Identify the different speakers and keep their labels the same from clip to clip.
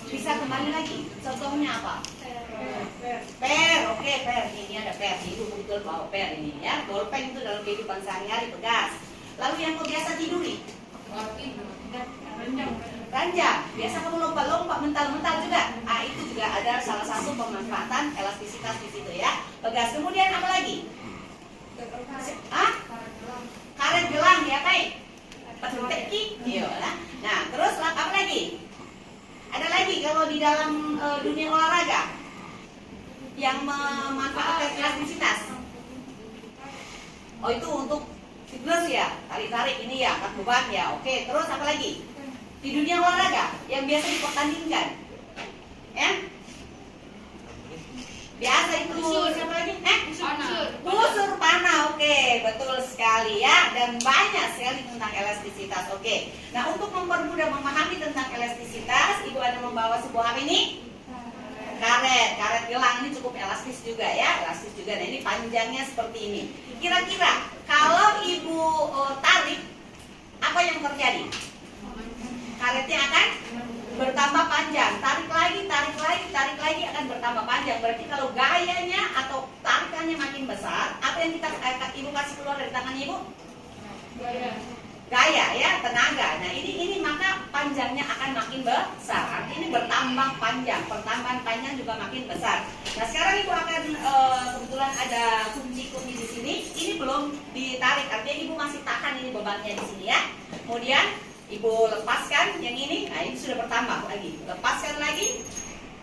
Speaker 1: Bisa kembali lagi. Contohnya apa? Per, oke, per. Ini ada per. Ibu betul bawa per ini ya. Bolpen itu dalam kehidupan sehari-hari pegas. Lalu yang kau biasa tiduri? Ranjang. Biasa kamu lompat-lompat, mental-mental juga. Ah, itu juga ada salah satu pemanfaatan elastisitas di situ ya. Pegas. Kemudian apa lagi? Karet gelang ya, baik. Teki. Iya. Nah, terus apa lagi? Ada lagi kalau di dalam dunia olahraga yang memanfaatkan elastisitas. Oh, itu untuk fitness ya, tarik-tarik ini ya, angkat beban ya. Oke, terus apa lagi? Di dunia olahraga yang biasa dipertandingkan, ya? Biasa itu siapa lagi? Busur panah. Oke, betul sekali ya. Dan banyak sekali tentang elastisitas. Oke. Nah, untuk mempermudah memahami tentang elastisitas, Ibu ada membawa sebuah apa ini? Karet gelang. Ini cukup elastis juga ya, elastis juga. Nah, ini panjangnya seperti ini. Kira-kira kalau Ibu tarik, apa yang terjadi? Karetnya akan bertambah panjang. Tarik lagi akan bertambah panjang. Berarti kalau gayanya atau tarikannya makin besar, apa yang Ibu kasih keluar dari tangan Ibu? Gaya ya, tenaga. Nah, ini maka panjangnya akan makin besar. Ini bertambah panjang, pertambahan panjang juga makin besar. Nah, sekarang Ibu akan kebetulan ada kunci-kunci di sini. Ini belum ditarik, artinya Ibu masih tahan ini bebannya di sini ya. Kemudian Ibu lepaskan yang ini. Nah, ini sudah bertambah lagi. Lepaskan lagi,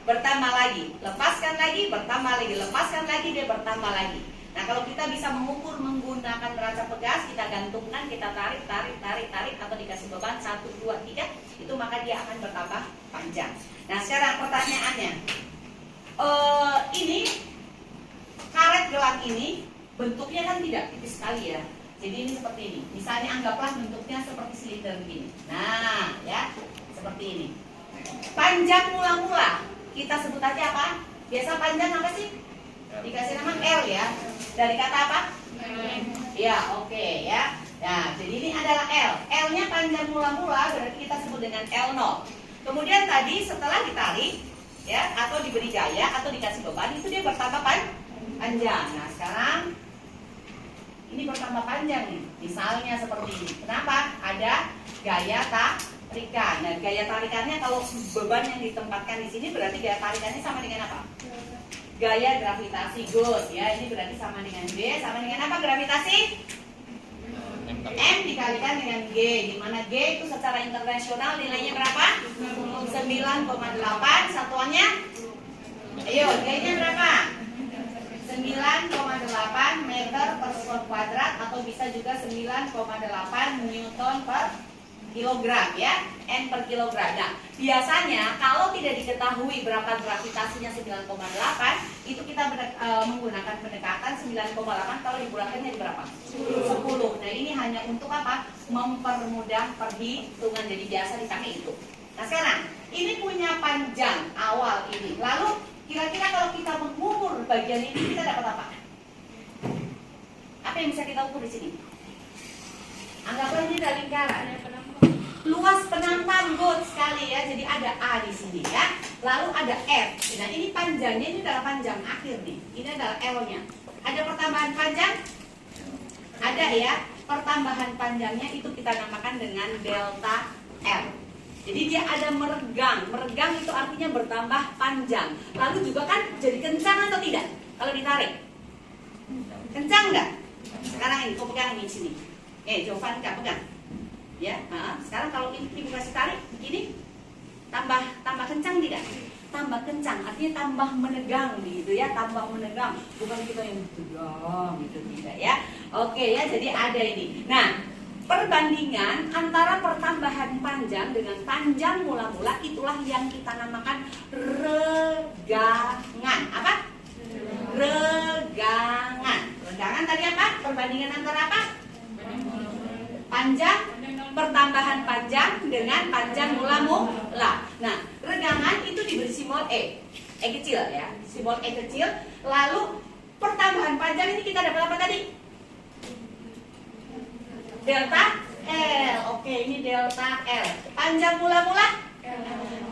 Speaker 1: bertambah lagi. Lepaskan lagi, bertambah lagi. Lepaskan lagi, dia bertambah lagi. Nah, kalau kita bisa mengukur menggunakan neraca pegas, kita gantungkan, kita tarik, atau dikasih beban 1, 2, 3, itu maka dia akan bertambah panjang. Nah, sekarang pertanyaannya, ini karet gelang ini bentuknya kan tidak tipis sekali ya. Jadi ini seperti ini. Misalnya anggaplah bentuknya seperti silinder begini. Nah, ya, seperti ini. Panjang mula-mula kita sebut aja apa? Biasa panjang apa sih? Dikasih nama L ya. Dari kata apa? Ya, oke ya. Nah, jadi ini adalah L. L-nya panjang mula-mula berarti kita sebut dengan L0. Kemudian tadi setelah ditarik ya, atau diberi gaya atau dikasih beban, itu dia bertambah panjang. Nah, sekarang ini bertambah panjang nih. Misalnya seperti ini. Kenapa? Ada gaya tarikan. Nah, gaya tarikannya kalau beban yang ditempatkan di sini berarti gaya tarikannya sama dengan apa? Gaya gravitasi. Good ya. Ini berarti sama dengan G. Sama dengan apa gravitasi? M dikalikan dengan G. Di mana G itu secara internasional nilainya berapa? 9,8. Satuannya? Ayo, G-nya berapa? 9,8 meter per skor kuadrat, atau bisa juga 9,8 Newton per kilogram ya, N per kilogram. Nah, biasanya kalau tidak diketahui berapa gravitasinya 9,8, itu kita menggunakan pendekatan 9,8 kalau dikurangannya di berapa? 10. Nah, ini hanya untuk apa? Mempermudah perhitungan, jadi biasa dipakai itu. Nah, sekarang ini punya panjang awal ini. Lalu kira-kira kalau kita mengukur bagian ini, kita dapat apa? Apa yang bisa kita ukur di sini? Anggaplah ini ada lingkaran. Luas penambang, good sekali ya. Jadi ada A di sini ya. Lalu ada F. Nah, ini panjangnya, ini adalah panjang akhir nih. Ini adalah L-nya. Ada pertambahan panjang? Ada ya. Pertambahan panjangnya itu kita namakan dengan delta L. Jadi dia ada meregang. Meregang itu artinya bertambah panjang. Lalu juga kan jadi kencang atau tidak? Kalau ditarik kencang nggak? Sekarang ini, kau pegang di sini. Jovan nggak pegang. Ya, sekarang kalau ibu kasih tarik begini, tambah kencang tidak? Tambah kencang, artinya tambah menegang gitu ya, tambah menegang. Bukan kita yang tegang gitu, tidak ya. Oke ya, jadi ada ini. Nah, perbandingan antara pertambahan panjang dengan panjang mula-mula itulah yang kita namakan regangan. Apa? Regangan. Regangan tadi apa? Perbandingan antara apa? Panjang, pertambahan panjang dengan panjang mula-mula. Nah, regangan itu diberi simbol E kecil ya, simbol E kecil. Lalu pertambahan panjang ini kita dapat apa tadi? Delta L. Oke, ini delta L. Panjang mula-mula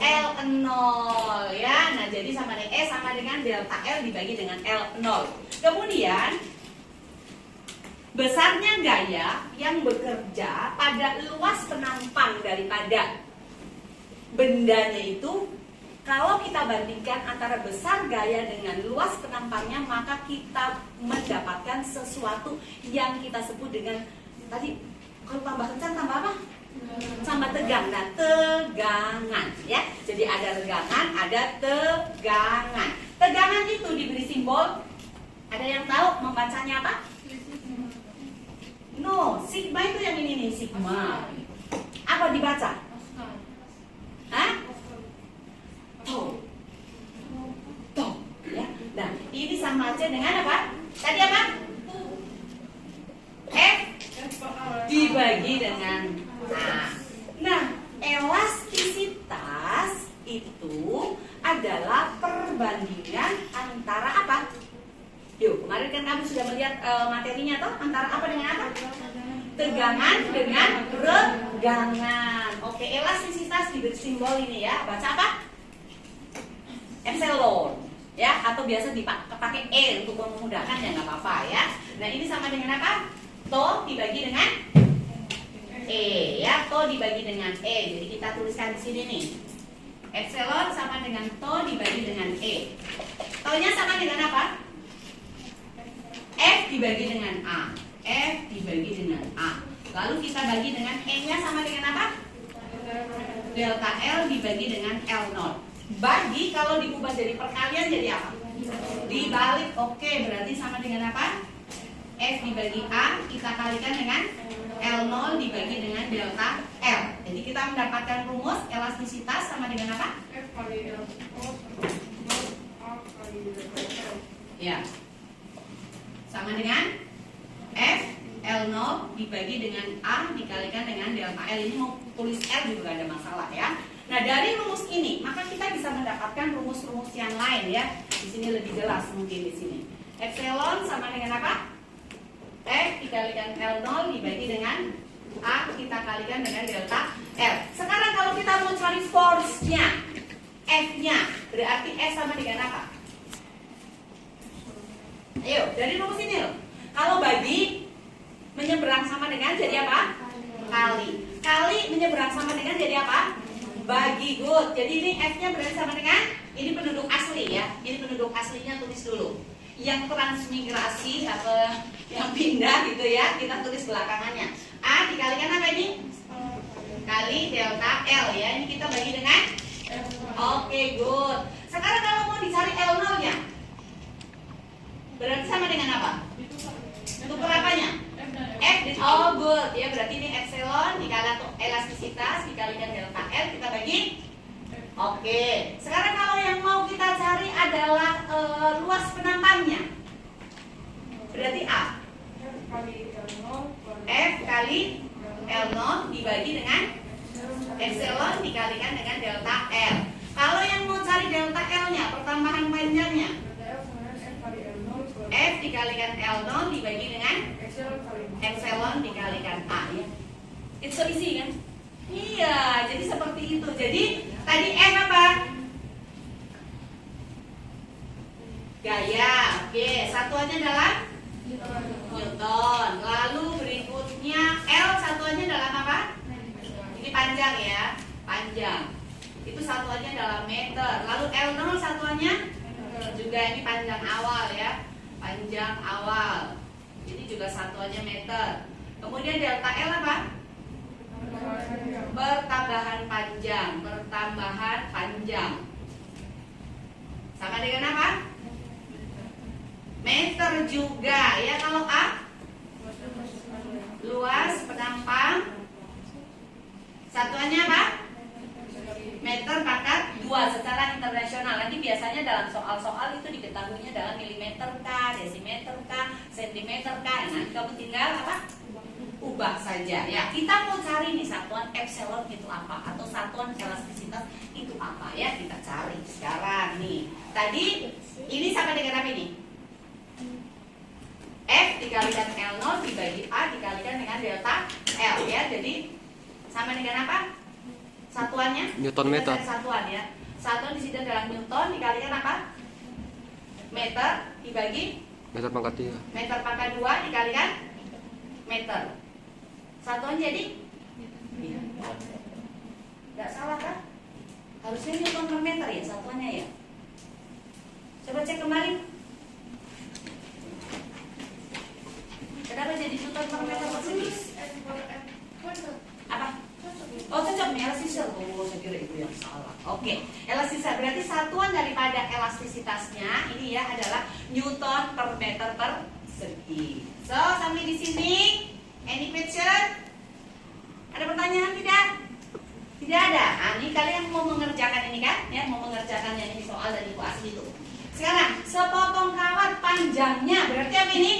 Speaker 1: L0 ya. Nah, jadi sama dengan E sama dengan delta L dibagi dengan L0. Kemudian besarnya gaya yang bekerja pada luas penampang daripada bendanya itu, kalau kita bandingkan antara besar gaya dengan luas penampangnya, maka kita mendapatkan sesuatu yang kita sebut dengan tadi, kalau tambah kencang tambah apa? Tambah tegang. Nah, tegangan ya. Jadi ada regangan, ada tegangan. Tegangan itu diberi simbol. Ada yang tahu membacanya apa? No, sigma itu yang ini nih, sigma. Apa dibaca? Hah? Tau. Tau ya. Nah, ini sama aja dengan apa? Tadi apa? F dibagi dengan A. Nah, elastisitas itu adalah perbandingan antara apa? Yuk, kemarin kan kamu sudah melihat materinya toh, antara apa dengan apa? Tegangan dengan regangan. Oke, elastisitas diberi simbol ini ya. Baca apa? Epsilon ya, atau biasa dipakai E untuk memudahkan, ya nggak apa-apa ya. Nah, ini sama dengan apa? To dibagi dengan E ya, to dibagi dengan E. Jadi kita tuliskan di sini nih. Epsilon sama dengan to dibagi dengan E. To-nya sama dengan apa? F dibagi dengan A. F dibagi dengan A. Lalu kita bagi dengan E-nya sama dengan apa? Delta L dibagi dengan L0. Bagi kalau diubah jadi perkalian jadi apa? Dibalik. Oke, berarti sama dengan apa? F dibagi A kita kalikan dengan L0 dibagi dengan delta L. Jadi kita mendapatkan rumus elastisitas sama dengan apa?
Speaker 2: F kali L A kali delta L.
Speaker 1: Ya. Sama dengan F L0 dibagi dengan A dikalikan dengan delta L. Ini mau tulis L juga gak ada masalah ya. Nah, dari rumus ini maka kita bisa mendapatkan rumus-rumus yang lain ya. Di sini lebih jelas mungkin di sini. Epsilon sama dengan apa? F dikalikan L0 dibagi dengan A kita kalikan dengan delta L. Sekarang kalau kita mau cari force-nya, F-nya, berarti S sama dengan apa? Ayo, dari rumus ini loh. Kalau bagi menyeberang sama dengan jadi apa? Kali. Kali menyeberang sama dengan jadi apa? Bagi. Good. Jadi ini F-nya berarti sama dengan ini penduduk asli ya. Ini penduduk aslinya tulis dulu. Yang transmigrasi atau yang pindah gitu ya, kita tulis belakangannya. A dikalikan apa ini? Kali delta L ya. Ini kita bagi dengan Oke, good. Sekarang kalau mau dicari L0-nya, berarti sama dengan apa? Untuk berapanya? F. Oh, good. Ya, berarti ini epsilon dikalikan elastisitas dikalikan delta L kita bagi. Oke. Sekarang kalau yang mau kita cari adalah luas penampangnya, berarti A. F kali L0 dibagi dengan epsilon dikalikan dengan delta L. Kalau yang mau cari delta L-nya, pertambahan panjangnya, F dikalikan L0 dibagi dengan epsilon dikalikan A ya. It's so easy kan? Iya, jadi seperti itu. Jadi tadi F apa? Gaya. Oke, satuannya adalah Newton. Lalu berikutnya L satuannya dalam apa? Ini panjang ya, panjang. Itu satuannya dalam meter. Lalu L0 satuannya juga ini panjang awal ya, panjang awal. Ini juga satuannya meter. Kemudian delta L apa? Pertambahan panjang, pertambahan panjang. Sama dengan apa? Meter juga ya. Kalau A luas penampang, satuannya apa? Meter pangkat 2 secara internasional. Nanti biasanya dalam soal-soal itu diketahuinya dalam milimeter kah, desimeter kah, sentimeter kah. Nanti kamu tinggal apa? Ubah saja ya. Kita mau cari nih satuan epsilon itu apa, atau satuan elastisitas itu apa ya, kita cari sekarang nih. Tadi ini sama dengan apa ini? F dikalikan L0 dibagi A dikalikan dengan delta L ya. Jadi sama dengan apa? Satuannya?
Speaker 3: Newton
Speaker 1: Kita
Speaker 3: meter.
Speaker 1: cari satuan ya. Satuan di sini adalah Newton dikalikan apa? Meter dibagi
Speaker 3: Meter pangkat 3.
Speaker 1: meter pangkat 2 dikalikan meter. Satuan jadi? Iya. Nggak salah kan? Harusnya Newton per meter ya satuannya ya. Coba cek kembali. Kenapa jadi Newton per meter persegi? Apa? Oh cocok nih elastisir. Oh saya kira itu yang salah. Oke, elastisir berarti satuan daripada elastisitasnya ini ya adalah Newton per meter persegi. So sampai di sini. Any question? Ada pertanyaan tidak? Tidak ada. Nah, ini kalian mau mengerjakan ini kan? Ya, mau mengerjakan yang ini soal dari buku asli itu. Sekarang sepotong kawat panjangnya berarti apa ini?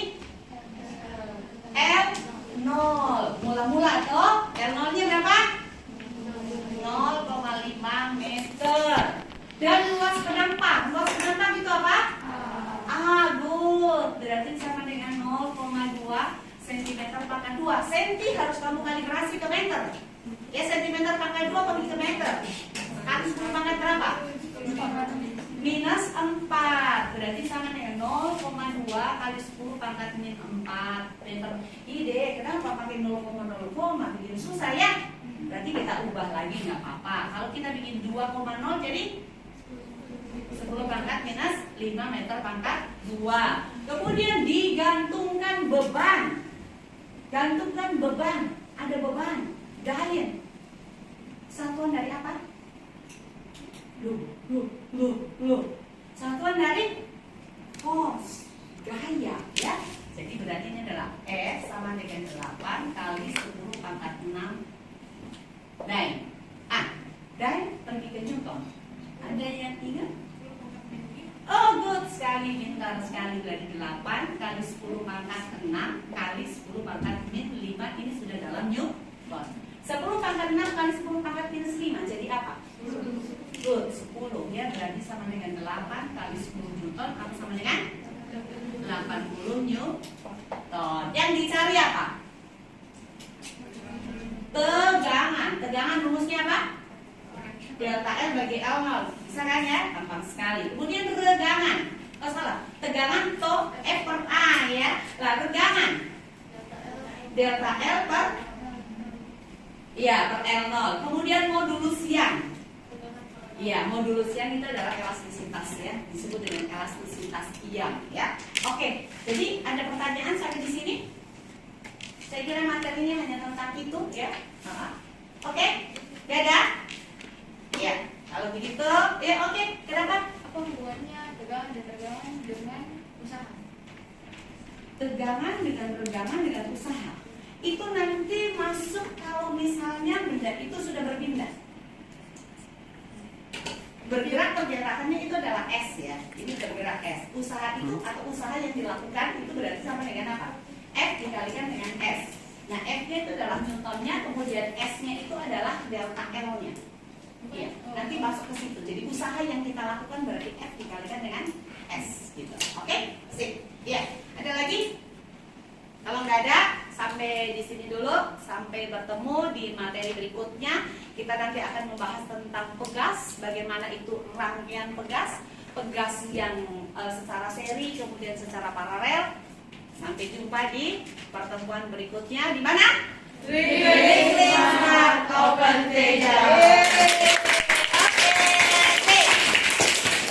Speaker 1: L0. Mula-mula atau L0-nya berapa? 0,5 meter. Dan luas penampang. Luas penampang itu apa? Good. Berarti sama dengan 0,2 cm pangkat 2. Senti harus kamu kalibrasi ke meter. Ya, centimeter pangkat 2 bagi ke meter. Kali 10 pangkat berapa? Minus 4. Berarti sama dengan 0,2 kali 10 pangkat min 4 meter. Ide, kenapa pakai 0,0? Bikin susah ya? Berarti kita ubah lagi nggak apa-apa. Kalau kita bikin 2,0 jadi 10 pangkat minus 5 meter pangkat 2. Kemudian digantungkan beban. Gantungkan beban. Ada beban. Gain. Satuan dari apa? Loh. Satuan dari force. Gaya ya. Jadi berarti ini adalah F sama dengan 8 kali 10 pangkat 6 Dyne. Dyne pergi ke Newton. Ada yang ingat? Oh good sekali, pintar sekali. Berarti 8 kali 10 pangkat 6 kali 10 pangkat min 5. Ini sudah dalam Newton. 10 pangkat 6 kali 10 pangkat minus 5 jadi apa? Good, 10 ya. Berarti sama dengan 8 kali 10 Newton atau sama dengan 80 Newton. Yang dicari apa? Tegangan. Tegangan rumusnya apa? Delta L bagi L0. Bisa kan ya? Gampang sekali. Kemudian regangan. Oh salah. Tegangan to F per A ya. Lah regangan. Delta L per per L0. Kemudian modulusian. Iya, modulusian itu adalah elastisitas ya. Disebut dengan elastisitas ion ya. Oke. Jadi ada pertanyaan sampai di sini? Saya kira materinya hanya tentang itu ya. Oke. Dadah. Ya, kalau begitu, ya oke. Kenapa?
Speaker 2: Apa hubungannya tegangan dan regangan dengan usaha?
Speaker 1: Tegangan dengan regangan dengan usaha. Itu nanti masuk kalau misalnya benda itu sudah berpindah. Bergerak pergerakannya itu adalah S ya. Ini bergerak S. Usaha itu atau usaha yang dilakukan itu berarti sama dengan apa? F dikalikan dengan S. Nah, F-nya itu adalah Newtonnya, kemudian S-nya itu adalah delta L-nya. Iya, nanti masuk ke situ. Jadi usaha yang kita lakukan berarti F dikalikan dengan S gitu. Oke? Sip. Iya. Ada lagi? Kalau nggak ada, sampai di sini dulu. Sampai bertemu di materi berikutnya. Kita nanti akan membahas tentang pegas, bagaimana itu rangkaian pegas, pegas yang secara seri, kemudian secara paralel. Sampai jumpa di pertemuan berikutnya. Di mana? Di Smart Open Teacher.